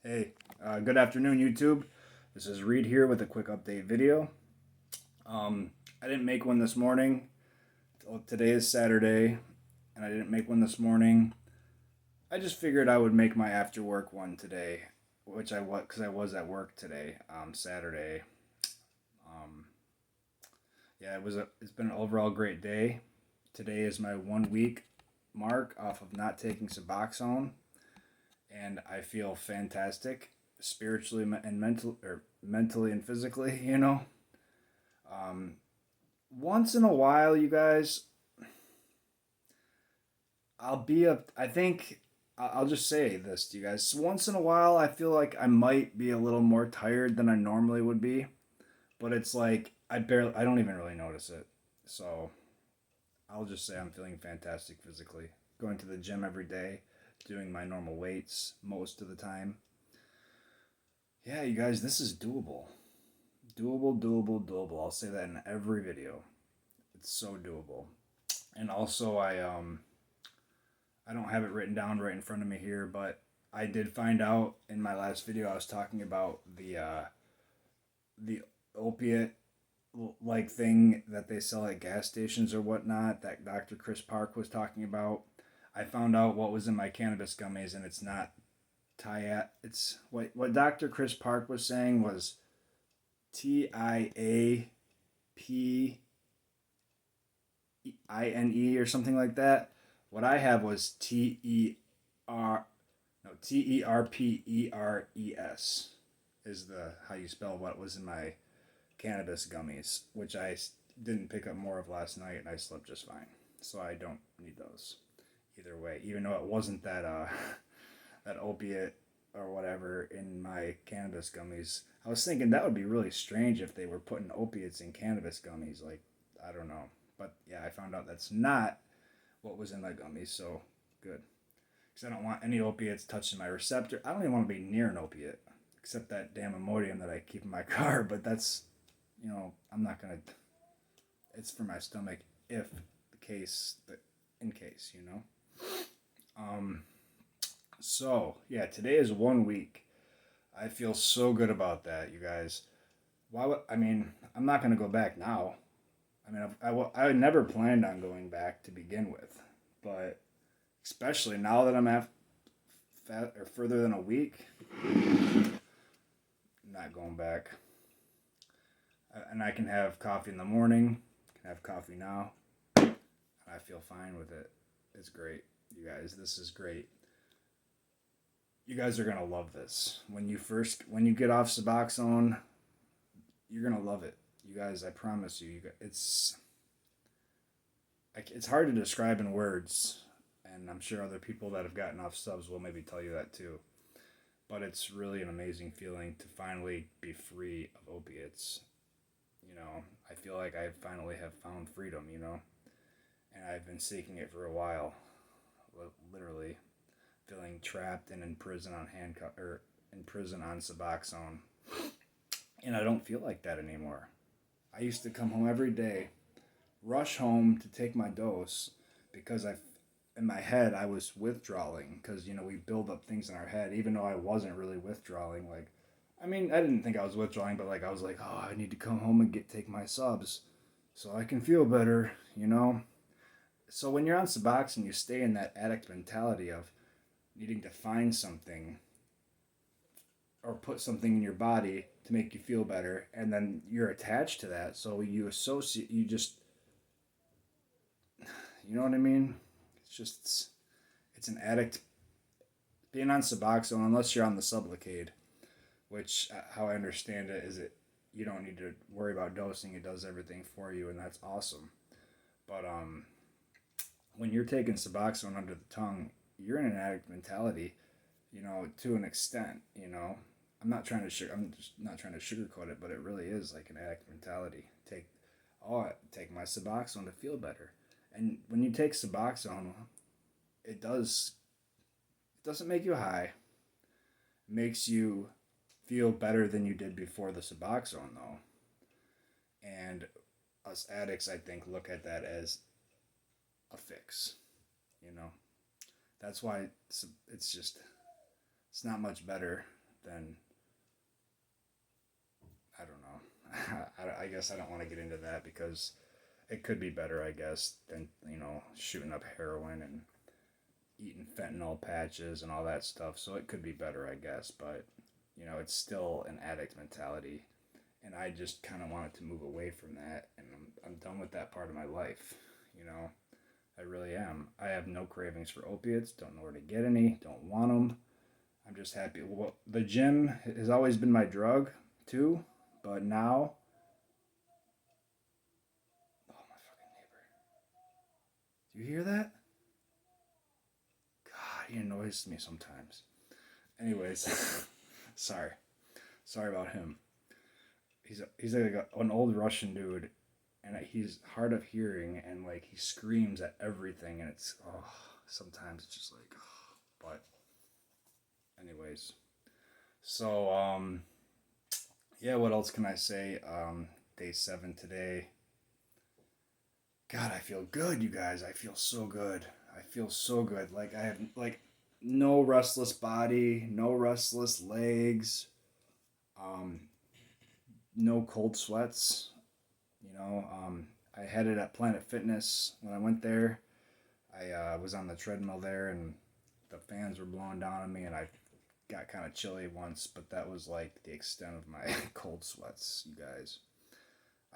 Hey, good afternoon, YouTube. This is Reed here with a quick update video. I didn't make one this morning. Today is Saturday, and I didn't make one this morning. I just figured I would make my after work one today, which I was because I was at work today, Saturday. Um, yeah, it's been an overall great day. Today is my 1 week mark off of not taking Suboxone, and I feel fantastic spiritually and mentally and physically. Um, Once in a while, you guys, I think I'll just say this to you guys. Once in a while, I feel like I might be a little more tired than I normally would be, but it's like I don't even really notice it. So I'll just say I'm feeling fantastic physically. Going to the gym every day, doing my normal weights most of the time. Yeah, you guys, this is doable. Doable, doable, doable. I'll say that in every video. It's so doable. And also, I don't have it written down right in front of me here, but I did find out in my last video I was talking about the opiate like thing that they sell at gas stations or whatnot that Dr. Chris Park was talking about. I found out what was in my cannabis gummies, and it's not Tiat. It's what Dr. Chris Park was saying was TIAPINE or something like that. What I have was TERPERES is the how you spell what was in my cannabis gummies, which I didn't pick up more of last night, and I slept just fine. So I don't need those either way, even though it wasn't that that opiate or whatever in my cannabis gummies. I was thinking that would be really strange if they were putting opiates in cannabis gummies. Like, I don't know. But yeah, I found out that's not what was in my gummies, so good. Because I don't want any opiates touching my receptor. I don't even want to be near an opiate, except that damn Imodium that I keep in my car. But that's, I'm not going to, it's for my stomach if the case, in case. Um, so, yeah, today is 1 week. I feel so good about that, you guys. I'm not going to go back now. I never planned on going back to begin with, but especially now that I'm further than a week, I'm not going back. And I can have coffee in the morning, can have coffee now, and I feel fine with it. It's great, you guys. This is great. You guys are gonna love this. When you get off Suboxone, you're gonna love it. You guys, I promise you. It's hard to describe in words, and I'm sure other people that have gotten off subs will maybe tell you that too. But it's really an amazing feeling to finally be free of opiates. I feel like I finally have found freedom. And I've been seeking it for a while, literally feeling trapped and in prison on handcuff or in prison on Suboxone, and I don't feel like that anymore. I used to come home every day, rush home to take my dose because in my head I was withdrawing because we build up things in our head even though I wasn't really withdrawing. Like, I didn't think I was withdrawing, but like I was like, oh, I need to come home and take my subs so I can feel better. So when you're on Suboxone, you stay in that addict mentality of needing to find something or put something in your body to make you feel better, and then you're attached to that. So you know what I mean? It's an addict being on Suboxone unless you're on the Sublocade, which how I understand it is you don't need to worry about dosing. It does everything for you, and that's awesome. But when you're taking Suboxone under the tongue, you're in an addict mentality, to an extent. I'm just not trying to sugarcoat it, but it really is like an addict mentality. Take my Suboxone to feel better, and when you take Suboxone, it doesn't make you high. It makes you feel better than you did before the Suboxone, though. And us addicts, I think, look at that as a fix. You know, that's why it's not much better then I don't know. I guess I don't want to get into that because it could be better, I guess, than, shooting up heroin and eating fentanyl patches and all that stuff. So it could be better, I guess. But, it's still an addict mentality. And I just kind of wanted to move away from that. And I'm done with that part of my life. I really am. I have no cravings for opiates. Don't know where to get any. Don't want them. I'm just happy. Well, the gym has always been my drug, too. But now, oh, my fucking neighbor. Do you hear that? God, he annoys me sometimes. Anyways, sorry. Sorry about him. He's like an old Russian dude, and he's hard of hearing, and like he screams at everything, and it's sometimes it's just like, but anyways, so yeah, what else can I say? Day 7 today. God, I feel good, you guys. I feel so good. I feel so good. Like I have like no restless body, no restless legs, um, no cold sweats. I had it at Planet Fitness when I went there. I was on the treadmill there, and the fans were blowing down on me, and I got kind of chilly once, but that was like the extent of my cold sweats, you guys.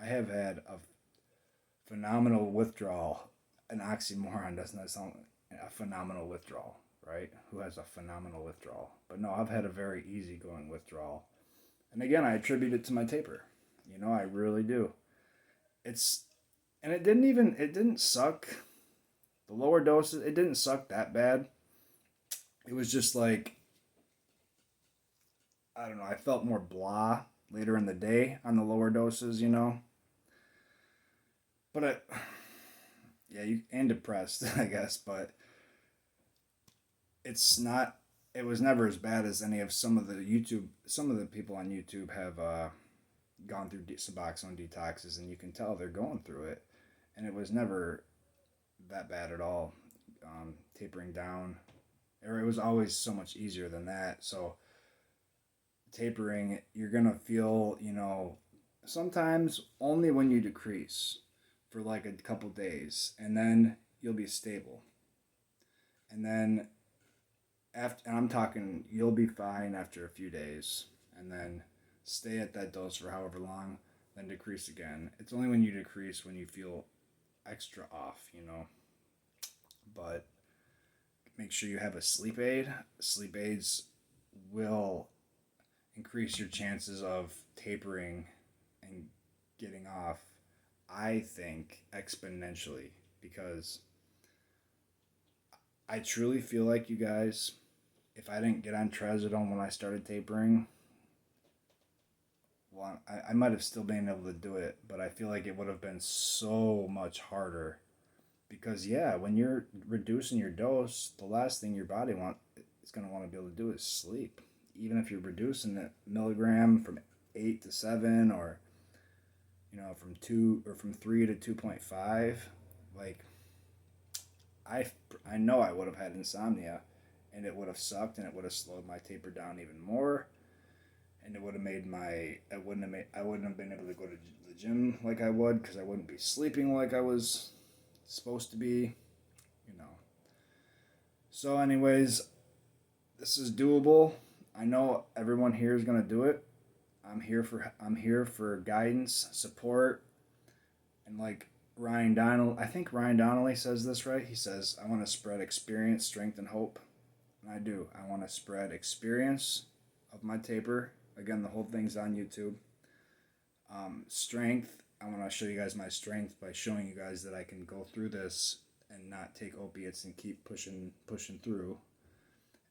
I have had a phenomenal withdrawal. An oxymoron, doesn't that sound a phenomenal withdrawal, right? Who has a phenomenal withdrawal? But no, I've had a very easygoing withdrawal. And again, I attribute it to my taper. I really do. And it didn't suck. The lower doses, it didn't suck that bad. It was just like, I don't know, I felt more blah later in the day on the lower doses, But and depressed, I guess, but it's not, it was never as bad as some of the people on YouTube have gone through Suboxone detoxes, and you can tell they're going through it. And it was never that bad at all. Tapering down, or it was always so much easier than that. So tapering, you're gonna feel, sometimes only when you decrease for like a couple days, and then you'll be stable. And then and I'm talking, you'll be fine after a few days, and then stay at that dose for however long, then decrease again. It's only when you decrease when you feel extra off, But make sure you have a sleep aid. Sleep aids will increase your chances of tapering and getting off, I think, exponentially, because I truly feel like, you guys, if I didn't get on trazodone when I started tapering, well, I might have still been able to do it, but I feel like it would have been so much harder. Because, yeah, when you're reducing your dose, the last thing your body is going to want to be able to do is sleep. Even if you're reducing the milligram from 8 to 7, or, from 2 or from 3 to 2.5, like, I know I would have had insomnia, and it would have sucked, and it would have slowed my taper down even more. And it would have made I wouldn't have been able to go to the gym like I would, because I wouldn't be sleeping like I was supposed to be, So anyways, this is doable. I know everyone here is going to do it. I'm here for guidance, support, and like Ryan Donnelly, I think Ryan Donnelly says this right. He says, I want to spread experience, strength, and hope. And I do. I want to spread experience of my taper. Again, the whole thing's on YouTube. Strength. I want to show you guys my strength by showing you guys that I can go through this and not take opiates and keep pushing through.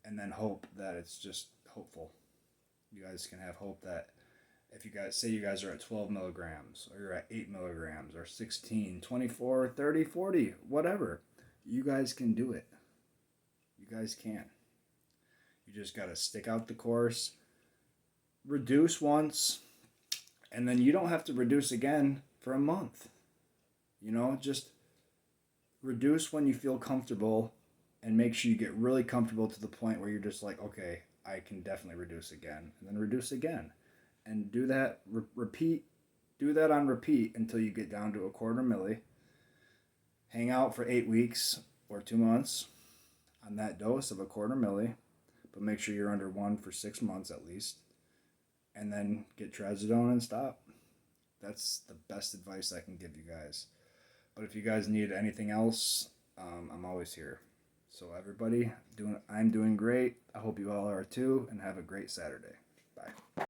And then hope that it's just hopeful. You guys can have hope that if you guys say you guys are at 12 milligrams, or you're at 8 milligrams, or 16, 24, 30, 40, whatever, you guys can do it. You guys can. You just got to stick out the course, reduce once, and then you don't have to reduce again for a month. Just reduce when you feel comfortable, and make sure you get really comfortable to the point where you're just like, okay, I can definitely reduce again, and then reduce again, and do that. Repeat. Do that on repeat until you get down to a quarter milli. Hang out for 8 weeks or 2 months on that dose of a quarter milli, but make sure you're under 1 for 6 months at least, and then get trazodone and stop. That's the best advice I can give you guys. But if you guys need anything else, I'm always here. So everybody, I'm doing great. I hope you all are too, and have a great Saturday. Bye.